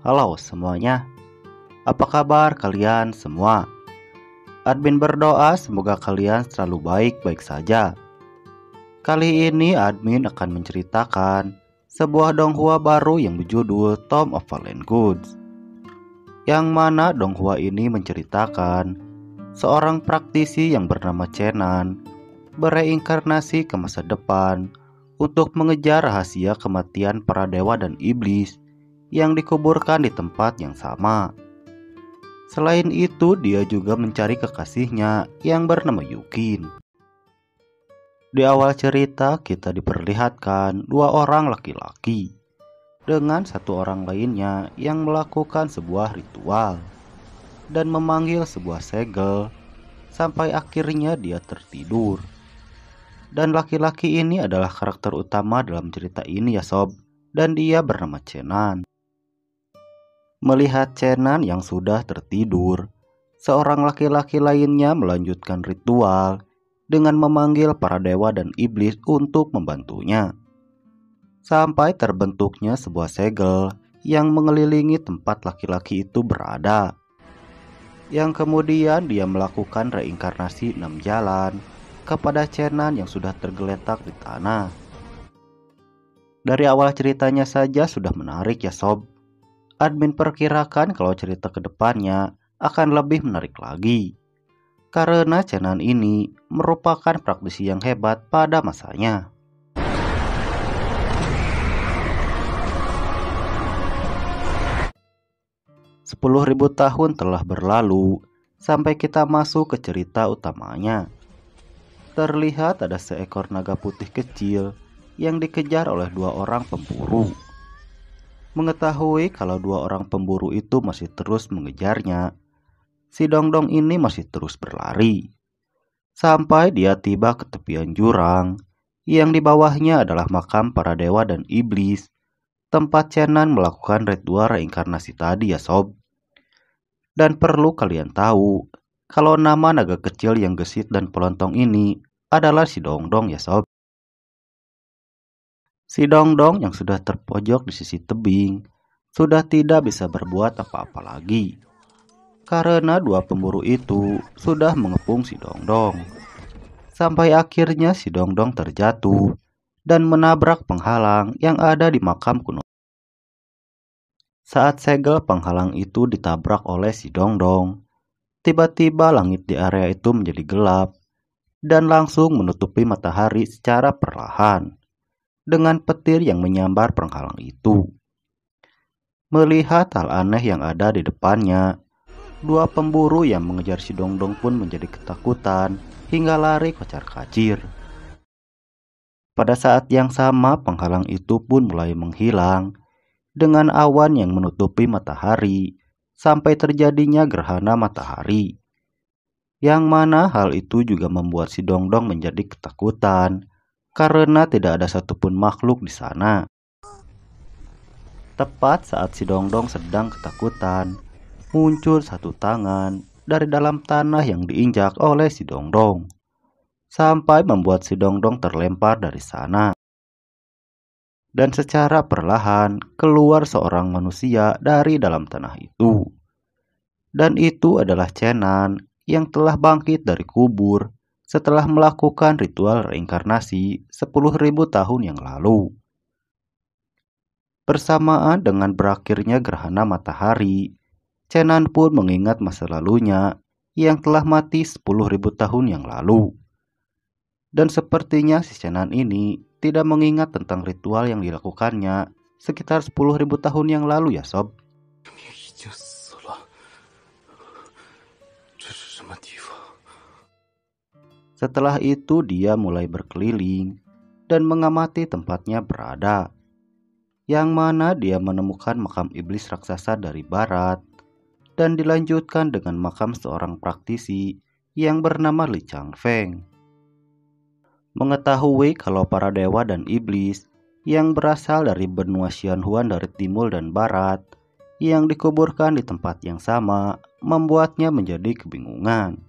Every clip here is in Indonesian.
Halo semuanya, apa kabar kalian semua? Admin berdoa semoga kalian selalu baik-baik saja. Kali ini admin akan menceritakan sebuah donghua baru yang berjudul Tom of Fallen Gods. Yang mana donghua ini menceritakan seorang praktisi yang bernama Chenan bereinkarnasi ke masa depan untuk mengejar rahasia kematian para dewa dan iblis yang dikuburkan di tempat yang sama. Selain itu, dia juga mencari kekasihnya yang bernama Yukin. Di awal cerita, kita diperlihatkan dua orang laki-laki dengan satu orang lainnya yang melakukan sebuah ritual dan memanggil sebuah segel sampai akhirnya dia tertidur. Dan laki-laki ini adalah karakter utama dalam cerita ini ya sob, dan dia bernama Chenan. Melihat Chenan yang sudah tertidur, seorang laki-laki lainnya melanjutkan ritual dengan memanggil para dewa dan iblis untuk membantunya. Sampai terbentuknya sebuah segel yang mengelilingi tempat laki-laki itu berada. Yang kemudian dia melakukan reinkarnasi 6 jalan kepada Chenan yang sudah tergeletak di tanah. Dari awal ceritanya saja sudah menarik ya sob. Admin perkirakan kalau cerita ke depannya akan lebih menarik lagi. Karena Chenan ini merupakan praktisi yang hebat pada masanya. Sepuluh ribu tahun telah berlalu sampai kita masuk ke cerita utamanya. Terlihat ada seekor naga putih kecil yang dikejar oleh dua orang pemburu. Mengetahui kalau dua orang pemburu itu masih terus mengejarnya, si Dongdong ini masih terus berlari. Sampai dia tiba ke tepian jurang, yang di bawahnya adalah makam para dewa dan iblis, tempat Chenan melakukan ritual reinkarnasi tadi ya sob. Dan perlu kalian tahu, kalau nama naga kecil yang gesit dan pelontong ini adalah si Dongdong ya sob. Si Dongdong yang sudah terpojok di sisi tebing sudah tidak bisa berbuat apa-apa lagi karena dua pemburu itu sudah mengepung si Dongdong. Sampai akhirnya si Dongdong terjatuh dan menabrak penghalang yang ada di makam kuno. Saat segel penghalang itu ditabrak oleh si Dongdong, tiba-tiba langit di area itu menjadi gelap dan langsung menutupi matahari secara perlahan dengan petir yang menyambar penghalang itu. Melihat hal aneh yang ada di depannya, dua pemburu yang mengejar si Dongdong pun menjadi ketakutan hingga lari kocar-kacir. Pada saat yang sama, penghalang itu pun mulai menghilang dengan awan yang menutupi matahari sampai terjadinya gerhana matahari. Yang mana hal itu juga membuat si Dongdong menjadi ketakutan karena tidak ada satupun makhluk di sana. Tepat saat si Dongdong sedang ketakutan, muncul satu tangan dari dalam tanah yang diinjak oleh si Dongdong, sampai membuat si Dongdong terlempar dari sana. Dan secara perlahan keluar seorang manusia dari dalam tanah itu. Dan itu adalah Chenan yang telah bangkit dari kubur setelah melakukan ritual reinkarnasi 10.000 tahun yang lalu. Bersamaan dengan berakhirnya gerhana matahari, Chenan pun mengingat masa lalunya yang telah mati 10.000 tahun yang lalu. Dan sepertinya si Chenan ini tidak mengingat tentang ritual yang dilakukannya sekitar 10.000 tahun yang lalu ya sob. Setelah itu dia mulai berkeliling dan mengamati tempatnya berada, yang mana dia menemukan makam iblis raksasa dari barat dan dilanjutkan dengan makam seorang praktisi yang bernama Li Changfeng. Mengetahui kalau para dewa dan iblis yang berasal dari benua Xianhuan dari timur dan barat yang dikuburkan di tempat yang sama membuatnya menjadi kebingungan.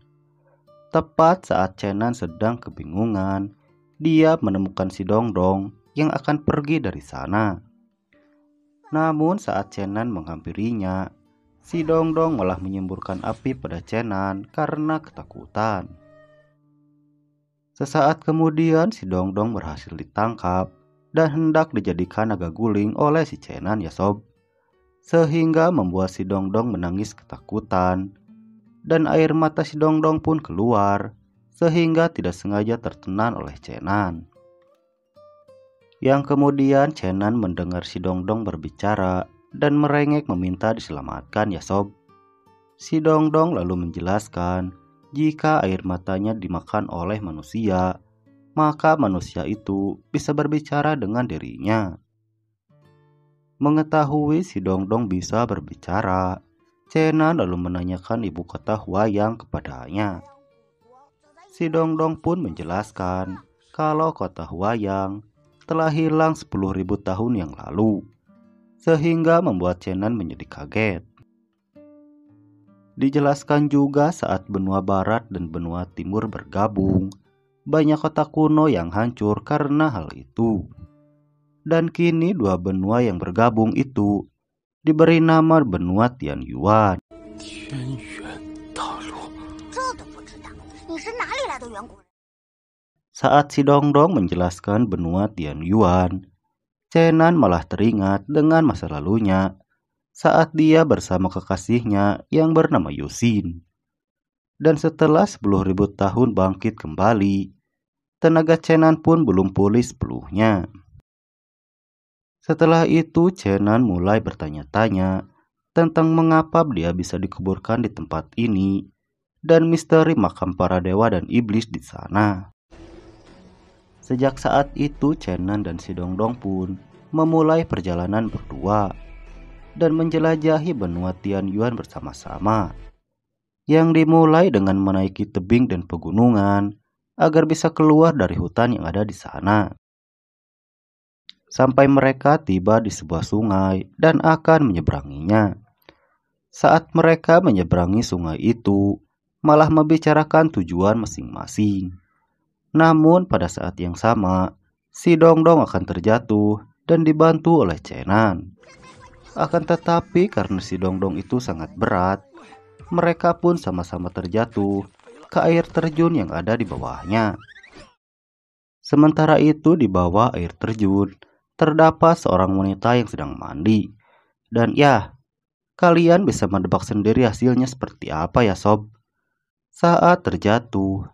Tepat saat Chenan sedang kebingungan, dia menemukan si Dongdong yang akan pergi dari sana. Namun saat Chenan menghampirinya, si Dongdong malah menyemburkan api pada Chenan karena ketakutan. Sesaat kemudian si Dongdong berhasil ditangkap dan hendak dijadikan naga guling oleh si Chenan ya sob. Sehingga membuat si Dongdong menangis ketakutan dan air mata si Dongdong pun keluar sehingga tidak sengaja tertelan oleh Chenan. Yang kemudian Chenan mendengar si Dongdong berbicara dan merengek meminta diselamatkan ya sob. Si Dongdong lalu menjelaskan jika air matanya dimakan oleh manusia, maka manusia itu bisa berbicara dengan dirinya. Mengetahui si Dongdong bisa berbicara, Chenan lalu menanyakan ibu kota Huayang kepadanya. Si Dongdong pun menjelaskan kalau kota Huayang telah hilang 10.000 tahun yang lalu, sehingga membuat Chenan menjadi kaget. Dijelaskan juga saat benua barat dan benua timur bergabung, banyak kota kuno yang hancur karena hal itu. Dan kini dua benua yang bergabung itu diberi nama benua Tianyuan. Saat si Dongdong menjelaskan benua Tianyuan, Chenan malah teringat dengan masa lalunya saat dia bersama kekasihnya yang bernama Yusin. Dan setelah 10.000 tahun bangkit kembali, tenaga Chenan pun belum pulih sepenuhnya. Setelah itu Chenan mulai bertanya-tanya tentang mengapa dia bisa dikuburkan di tempat ini dan misteri makam para dewa dan iblis di sana. Sejak saat itu Chenan dan si Dongdong pun memulai perjalanan berdua dan menjelajahi benua Tianyuan bersama-sama, yang dimulai dengan menaiki tebing dan pegunungan agar bisa keluar dari hutan yang ada di sana. Sampai mereka tiba di sebuah sungai dan akan menyeberanginya. Saat mereka menyeberangi sungai itu, malah membicarakan tujuan masing-masing. Namun pada saat yang sama, si Dongdong akan terjatuh dan dibantu oleh Chenan. Akan tetapi karena si Dongdong itu sangat berat, mereka pun sama-sama terjatuh ke air terjun yang ada di bawahnya. Sementara itu di bawah air terjun, terdapat seorang wanita yang sedang mandi. Dan ya, kalian bisa menebak sendiri hasilnya seperti apa ya sob. Saat terjatuh,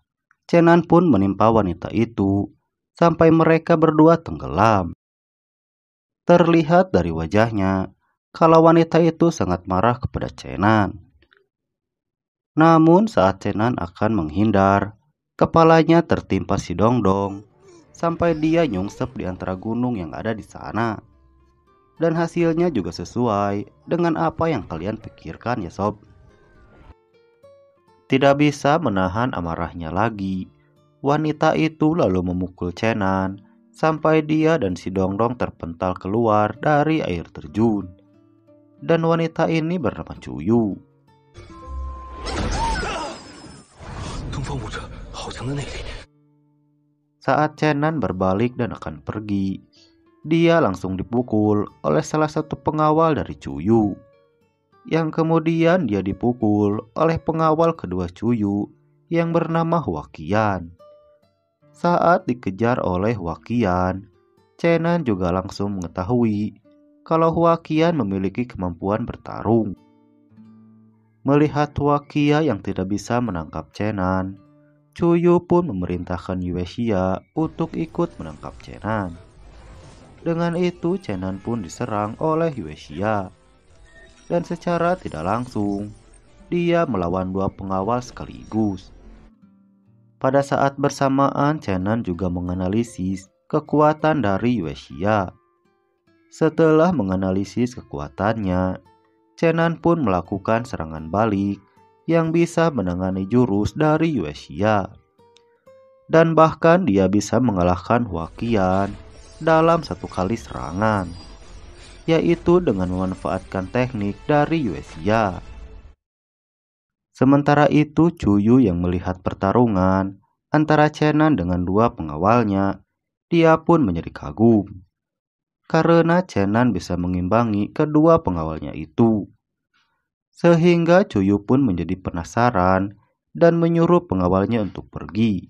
Chenan pun menimpa wanita itu sampai mereka berdua tenggelam. Terlihat dari wajahnya kalau wanita itu sangat marah kepada Chenan. Namun saat Chenan akan menghindar, kepalanya tertimpa si Dongdong sampai dia nyungsep di antara gunung yang ada di sana. Dan hasilnya juga sesuai dengan apa yang kalian pikirkan ya sob. Tidak bisa menahan amarahnya lagi, wanita itu lalu memukul Chenan sampai dia dan si Dongdong terpental keluar dari air terjun. Dan wanita ini bernama Cuyu. Saat Chenan berbalik dan akan pergi, dia langsung dipukul oleh salah satu pengawal dari Cuyu. Yang kemudian dia dipukul oleh pengawal kedua Cuyu yang bernama Huaqian. Saat dikejar oleh Huaqian, Chenan juga langsung mengetahui kalau Huaqian memiliki kemampuan bertarung. Melihat Huaqian yang tidak bisa menangkap Chenan, Cuyu pun memerintahkan Yuexiya untuk ikut menangkap Chenan. Dengan itu Chenan pun diserang oleh Yuexiya. Dan secara tidak langsung, dia melawan dua pengawal sekaligus. Pada saat bersamaan, Chenan juga menganalisis kekuatan dari Yuexiya. Setelah menganalisis kekuatannya, Chenan pun melakukan serangan balik yang bisa menangani jurus dari Yuexiya. Dan bahkan dia bisa mengalahkan Huaqian dalam satu kali serangan, yaitu dengan memanfaatkan teknik dari Yuexiya. Sementara itu Cuyu yang melihat pertarungan antara Chenan dengan dua pengawalnya, dia pun menjadi kagum. karena Chenan bisa mengimbangi kedua pengawalnya itu. Sehingga Cuyu pun menjadi penasaran dan menyuruh pengawalnya untuk pergi.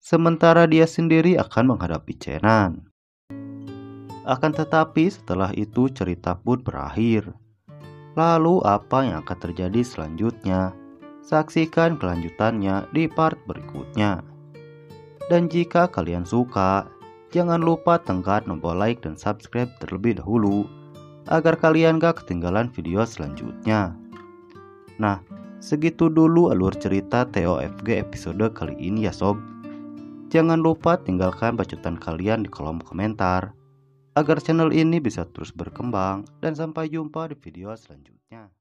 Sementara dia sendiri akan menghadapi Chenan. Akan tetapi setelah itu cerita pun berakhir. Lalu apa yang akan terjadi selanjutnya? Saksikan kelanjutannya di part berikutnya. Dan jika kalian suka, jangan lupa tekan tombol like dan subscribe terlebih dahulu agar kalian gak ketinggalan video selanjutnya. Nah, segitu dulu alur cerita TOFG episode kali ini ya sob. Jangan lupa tinggalkan bacotan kalian di kolom komentar agar channel ini bisa terus berkembang, dan sampai jumpa di video selanjutnya.